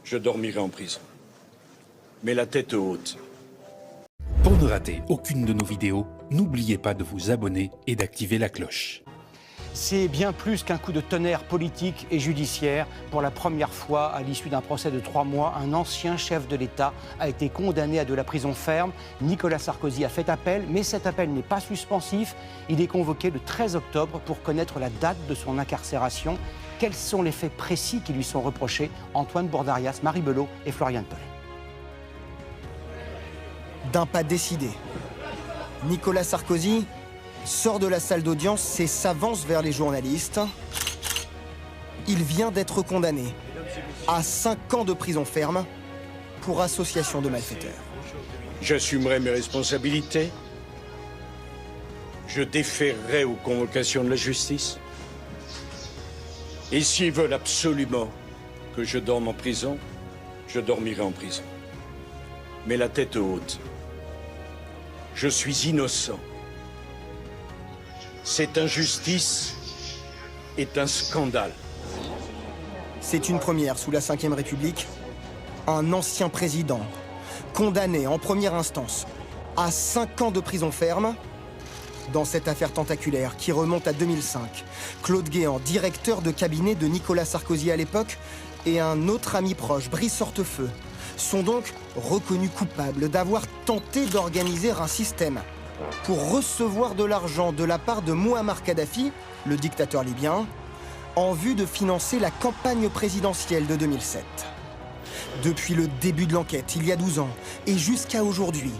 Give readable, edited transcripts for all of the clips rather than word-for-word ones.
je dormirai en prison. Mais la tête haute. Pour ne rater aucune de nos vidéos, n'oubliez pas de vous abonner et d'activer la cloche. C'est bien plus qu'un coup de tonnerre politique et judiciaire. Pour la première fois, à l'issue d'un procès de 3 mois, un ancien chef de l'État a été condamné à de la prison ferme. Nicolas Sarkozy a fait appel, mais cet appel n'est pas suspensif. Il est convoqué le 13 octobre pour connaître la date de son incarcération. Quels sont les faits précis qui lui sont reprochés? Antoine Bourdarias, Marie Belot et Floriane Pellet. D'un pas décidé, Nicolas Sarkozy sort de la salle d'audience et s'avance vers les journalistes. Il vient d'être condamné à 5 ans de prison ferme pour association de malfaiteurs. J'assumerai mes responsabilités. Je déférerai aux convocations de la justice. Et s'ils veulent absolument que je dorme en prison, je dormirai en prison. Mais la tête haute. Je suis innocent. Cette injustice est un scandale. C'est une première sous la Ve République. Un ancien président, condamné en première instance à 5 ans de prison ferme. Dans cette affaire tentaculaire qui remonte à 2005, Claude Guéant, directeur de cabinet de Nicolas Sarkozy à l'époque, et un autre ami proche, Brice Hortefeux, sont donc reconnus coupables d'avoir tenté d'organiser un système pour recevoir de l'argent de la part de Mouammar Kadhafi, le dictateur libyen, en vue de financer la campagne présidentielle de 2007. Depuis le début de l'enquête, il y a 12 ans, et jusqu'à aujourd'hui,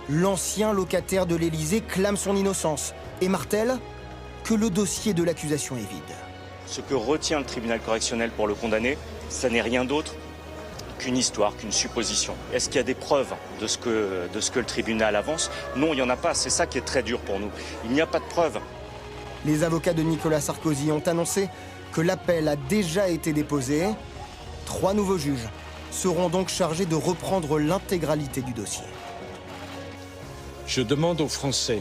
l'ancien locataire de l'Élysée clame son innocence et martèle que le dossier de l'accusation est vide. Ce que retient le tribunal correctionnel pour le condamner, ça n'est rien d'autre qu'une histoire, qu'une supposition. Est-ce qu'il y a des preuves de ce que le tribunal avance? Non, il n'y en a pas. C'est ça qui est très dur pour nous. Il n'y a pas de preuves. Les avocats de Nicolas Sarkozy ont annoncé que l'appel a déjà été déposé. 3 nouveaux juges seront donc chargés de reprendre l'intégralité du dossier. Je demande aux Français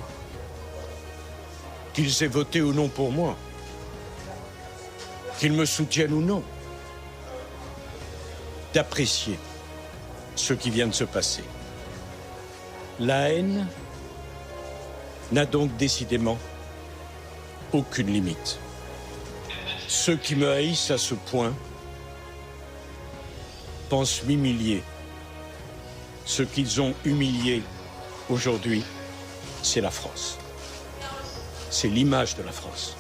qu'ils aient voté ou non pour moi, qu'ils me soutiennent ou non, d'apprécier ce qui vient de se passer. La haine n'a donc décidément aucune limite. Ceux qui me haïssent à ce point pensent m'humilier. Ce qu'ils ont humilié aujourd'hui, c'est la France. C'est l'image de la France.